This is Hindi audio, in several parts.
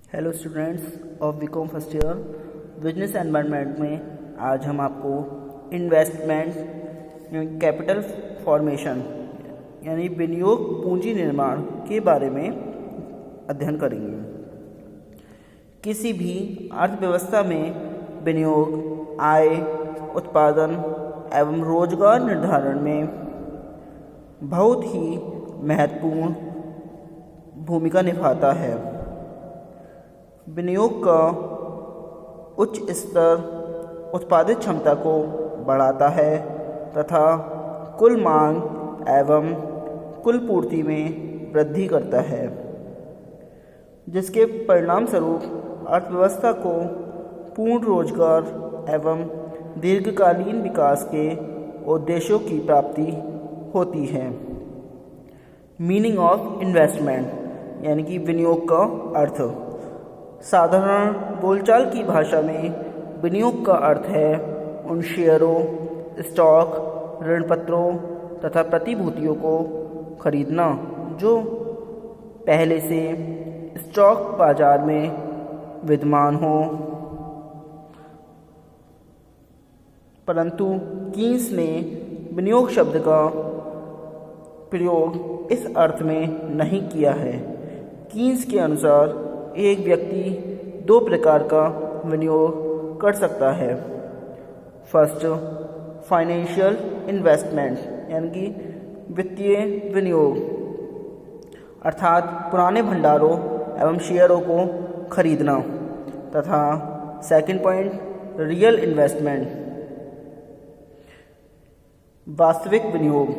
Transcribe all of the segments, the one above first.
Hello students of BCom first year business environment में आज हम आपको इन्वेस्टमेंट कैपिटल फॉर्मेशन यानी विनियोग पूंजी निर्माण के बारे में अध्ययन करेंगे। किसी भी अर्थव्यवस्था में विनियोग आय, उत्पादन एवं रोजगार निर्धारण में बहुत ही महत्वपूर्ण भूमिका निभाता है। विनियोग का उच्च स्तर उत्पादित क्षमता को बढ़ाता है तथा कुल मांग एवं कुल पूर्ति में वृद्धि करता है, जिसके परिणामस्वरूप अर्थव्यवस्था को पूर्ण रोजगार एवं दीर्घकालीन विकास के उद्देश्यों की प्राप्ति होती है। मीनिंग ऑफ इन्वेस्टमेंट यानी कि विनियोग का अर्थ। साधारण बोलचाल की भाषा में विनियोग का अर्थ है उन शेयरों, स्टॉक, ऋण पत्रों तथा प्रतिभूतियों को खरीदना जो पहले से स्टॉक बाजार में विद्यमान हो। परंतु कीन्स ने विनियोग शब्द का प्रयोग इस अर्थ में नहीं किया है। कीन्स के अनुसार एक व्यक्ति दो प्रकार का विनियोग कर सकता है। फर्स्ट, फाइनेंशियल इन्वेस्टमेंट यानी कि वित्तीय विनियोग, अर्थात पुराने भंडारों एवं शेयरों को खरीदना। तथा सेकंड पॉइंट, रियल इन्वेस्टमेंट, वास्तविक विनियोग,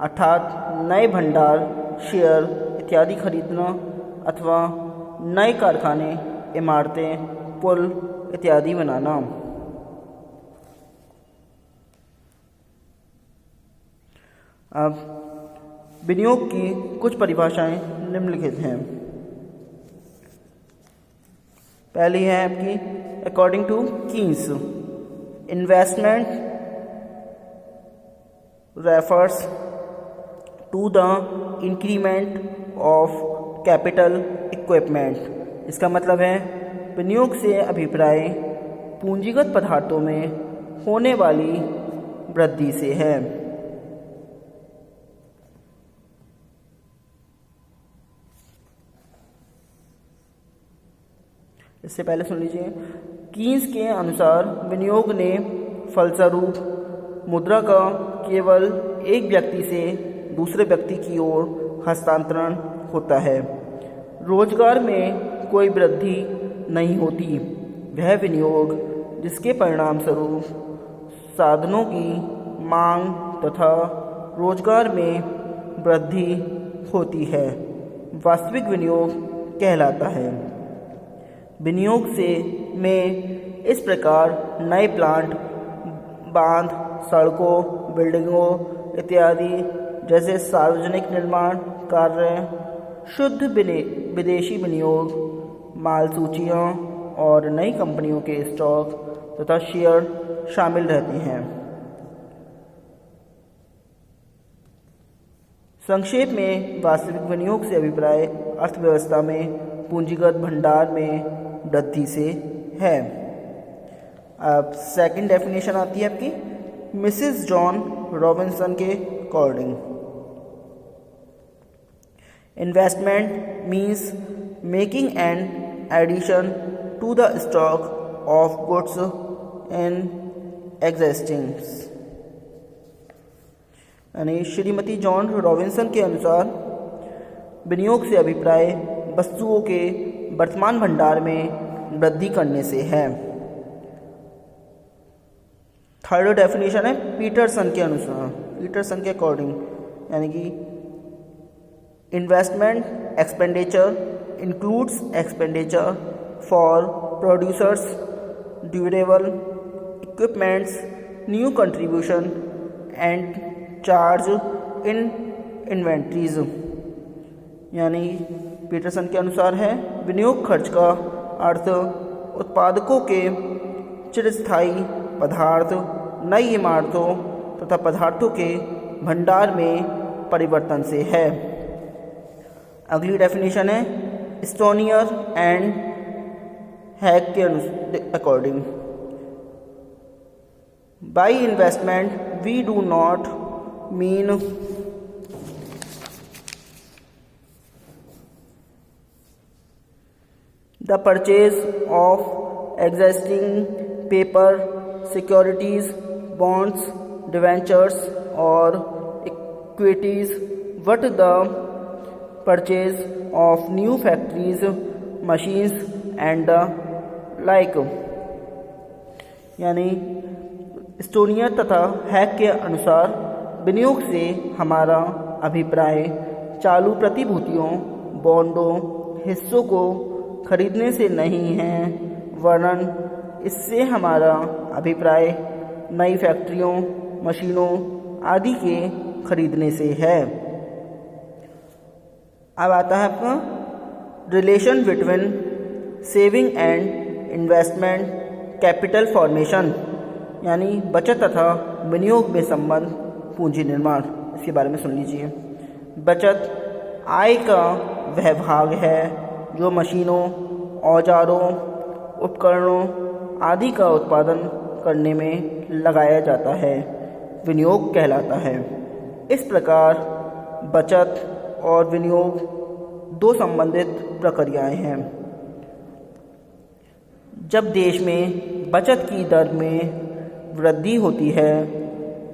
अर्थात नए भंडार, शेयर इत्यादि खरीदना अथवा नए कारखाने, इमारतें, पुल इत्यादि बनाना। अब विनियोग की कुछ परिभाषाएं निम्नलिखित हैं। पहली है आपकी according to Keynes, investment refers to the increment of capital equipment. इसका मतलब है विनियोग से अभिप्राय पूंजीगत पदार्थों में होने वाली वृद्धि से है। इससे पहले सुन लीजिए। कीन्स के अनुसार विनियोग ने फलस्वरूप मुद्रा का केवल एक व्यक्ति से दूसरे व्यक्ति की ओर हस्तांतरण होता है। रोजगार में कोई वृद्धि नहीं होती। वह विनियोग जिसके परिणाम स्वरूप साधनों की मांग तथा रोजगार में वृद्धि होती है, वास्तविक विनियोग कहलाता है। विनियोग से में इस प्रकार नए प्लांट, बांध, सड़कों, बिल्डिंगों इत्यादि जैसे सार्वजनिक निर्माण कार्य, शुद्ध विदेशी विनियोग, माल सूचियाँ और नई कंपनियों के स्टॉक तथा शेयर शामिल रहते हैं। संक्षेप में वास्तविक विनियोग से अभिप्राय अर्थव्यवस्था में पूंजीगत भंडार में वृद्धि से है। अब सेकंड डेफिनेशन आती है आपकी मिसेस जॉन रॉबिन्सन के according. Investment means making an addition to the stock of goods in existing. यानी श्रीमती जॉन रॉबिन्सन के अनुसार विनियोग से अभिप्राय वस्तुओं के वर्तमान भंडार में वृद्धि करने से है। थर्ड डेफिनेशन है पीटरसन के अनुसार, पीटरसन के अकॉर्डिंग, यानी कि investment expenditure includes expenditure for producers, durable equipments, new contribution and charge in inventories. यानी पीटरसन के अनुसार है विनियोग खर्च का अर्थ उत्पादकों के चिरस्थायी पदार्थ, नई इमारतों तथा पदार्थों के भंडार में परिवर्तन से है। अगली डेफिनेशन है स्टोनियर एंड हैक के according, by investment we do not mean the purchase of existing paper, securities, bonds, debentures or equities, but the purchase of new factories, machines and the like। यानी स्टोनियर तथा हैक के अनुसार विनियोग से हमारा अभिप्राय चालू प्रतिभूतियों, बॉन्डों, हिस्सों को खरीदने से नहीं है, वरन इससे हमारा अभिप्राय नई फैक्ट्रियों, मशीनों आदि के खरीदने से है। अब आता है आपका relation between saving and investment capital formation, यानी बचत तथा विनियोग में संबंध पूंजी निर्माण। इसके बारे में सुन लीजिए। बचत आय का वह भाग है जो मशीनों, औजारों, उपकरणों आदि का उत्पादन करने में लगाया जाता है, विनियोग कहलाता है। इस प्रकार बचत और विनियोग दो संबंधित प्रक्रियाएं हैं। जब देश में बचत की दर में वृद्धि होती है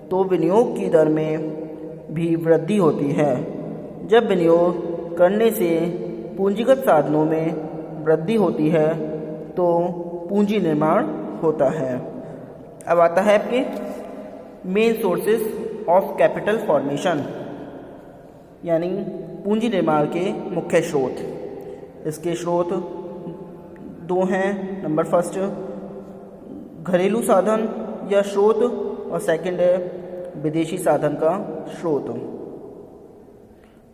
तो विनियोग की दर में भी वृद्धि होती है। जब विनियोग करने से पूंजीगत साधनों में वृद्धि होती है तो पूंजी निर्माण होता है। अब आता है आपके main sources of capital formation, यानी पूंजी निर्माण के मुख्य स्रोत। इसके स्रोत दो हैं। नंबर फर्स्ट घरेलू साधन या स्रोत, और सेकंड है विदेशी साधन का स्रोत।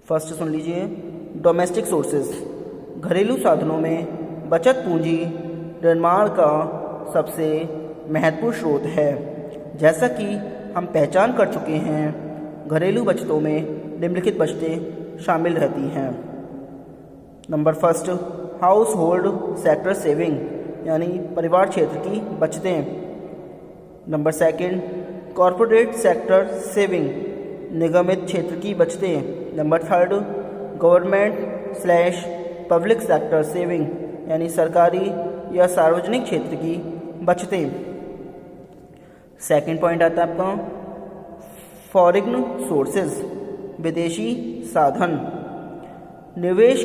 फर्स्ट सुन लीजिए, डोमेस्टिक सोर्सेज। घरेलू साधनों में बचत पूंजी निर्माण का सबसे महत्वपूर्ण स्रोत है। जैसा कि हम पहचान कर चुके हैं, घरेलू बचतों में निम्नलिखित बचतें शामिल रहती हैं। Number first household sector saving, यानी परिवार क्षेत्र की बचतें। Number second corporate sector saving, निगमित क्षेत्र की बचतें। Number third government public sector saving, यानी सरकारी या सार्वजनिक क्षेत्र की बचतें। सेकंड पॉइंट आता है आपका फॉरेन सोर्सेज, विदेशी साधन। निवेश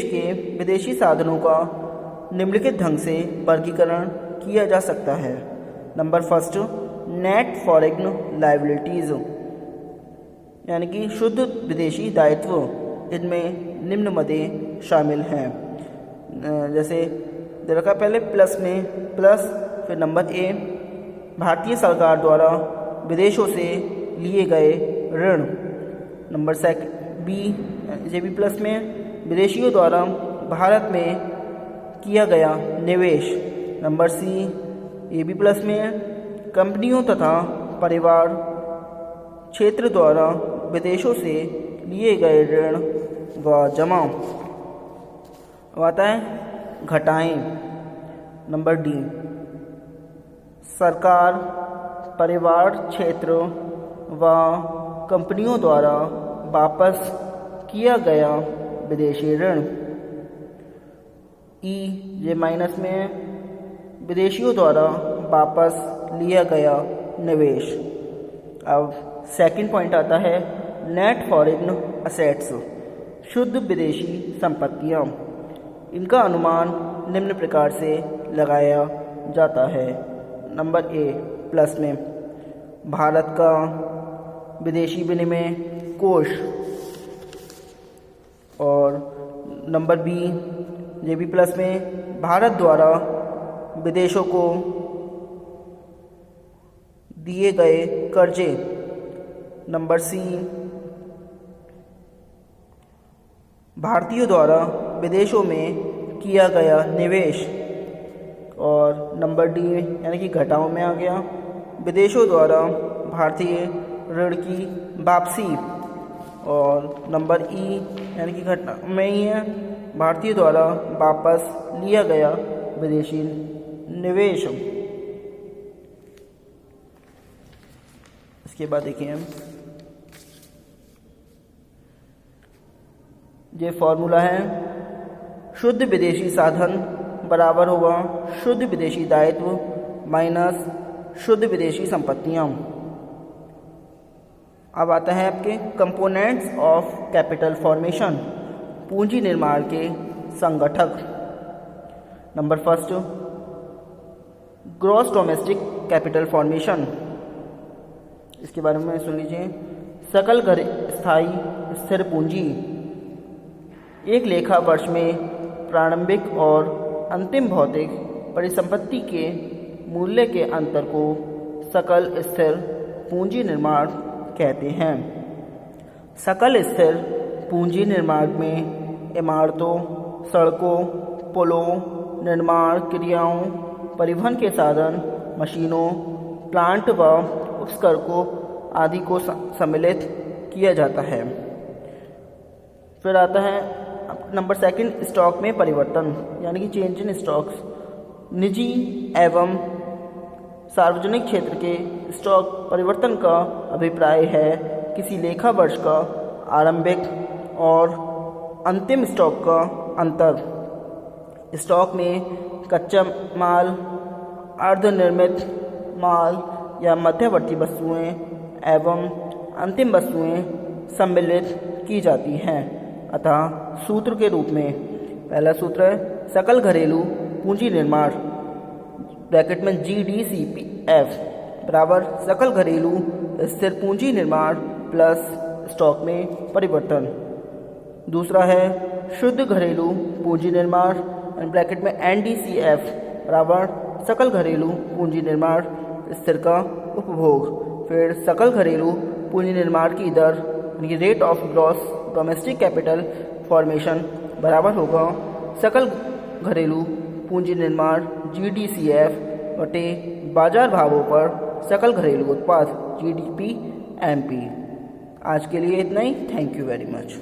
के विदेशी साधनों का निम्नलिखित ढंग से वर्गीकरण किया जा सकता है। Number first net foreign liabilities, यानी कि शुद्ध विदेशी दायित्व। इनमें निम्न मदे शामिल हैं, जैसे दे रखा पहले प्लस में प्लस, फिर नंबर ए भारतीय सरकार द्वारा विदेशों से लिए गए ऋण। Number B J B plus में विदेशियों द्वारा भारत में किया गया निवेश। Number C A B plus में कंपनियों तथा परिवार क्षेत्र द्वारा विदेशों से लिए गए ऋण व जमा। अब आता है घटाएं। नंबर डी सरकार, परिवार क्षेत्र व कंपनियों द्वारा वापस किया गया विदेशी ऋण। ई जे माइनस में विदेशियों द्वारा वापस लिया गया निवेश। अब सेकंड पॉइंट आता है नेट फॉरेन असेट्स, शुद्ध विदेशी संपत्तियाँ। इनका अनुमान निम्न प्रकार से लगाया जाता है। नंबर ए प्लस में भारत का विदेशी विनिमय कोष, और number B J B plus में भारत द्वारा विदेशों को दिए गए कर्जे। नंबर सी भारतीयों द्वारा विदेशों में किया गया निवेश, और नंबर डी यानी कि घटाओं में आ गया विदेशों द्वारा भारतीय ऋण की वापसी। और नंबर ई यानी कि घटना में ही है, भारतीय द्वारा वापस लिया गया विदेशी निवेश। इसके बाद देखिए हम ये फॉर्मूला है, शुद्ध विदेशी साधन बराबर होगा शुद्ध विदेशी दायित्व माइनस शुद्ध विदेशी संपत्तियां। अब आता है आपके कंपोनेंट्स ऑफ कैपिटल फॉर्मेशन, पूंजी निर्माण के संगठक। Number first, gross domestic capital formation. इसके बारे में सुन लीजिए। सकल स्थायी स्थिर पूंजी एक लेखा वर्ष में प्रारंभिक और अंतिम भौतिक परिसंपत्ति के मूल्य के अंतर को सकल स्थिर पूंजी निर्माण कहते हैं। सकल स्थिर पूंजी निर्माण में इमारतों, सड़कों, पुलों, निर्माण क्रियाओं, परिवहन के साधन, मशीनों, प्लांट व उपकरणों आदि को सम्मिलित किया जाता है। फिर आता है नंबर सेकंड, स्टॉक में परिवर्तन यानी कि चेंज इन स्टॉक्स। निजी एवं सार्वजनिक क्षेत्र के स्टॉक परिवर्तन का अभिप्राय है किसी लेखा वर्ष का आरंभिक और अंतिम स्टॉक का अंतर। स्टॉक में कच्चा माल, अर्धनिर्मित माल या मध्यवर्ती वस्तुएं एवं अंतिम वस्तुएं सम्मिलित की जाती हैं। अतः सूत्र के रूप में पहला सूत्र है सकल घरेलू पूंजी निर्माण ब्रैकेट में GDCPF बराबर सकल घरेलू स्थिर पूंजी निर्माण प्लस स्टॉक में परिवर्तन। दूसरा है शुद्ध घरेलू पूंजी निर्माण ब्रैकेट में NDCF बराबर सकल घरेलू पूंजी निर्माण स्थिर का उपभोग। फिर सकल घरेलू पूंजी निर्माण की दर यानी rate of gross domestic capital formation बराबर होगा सकल घरेलू पूंजी निर्माण GDCF बटे बाजार भावों पर सकल घरेलू उत्पाद GDP MP। आज के लिए इतना ही। Thank you very much.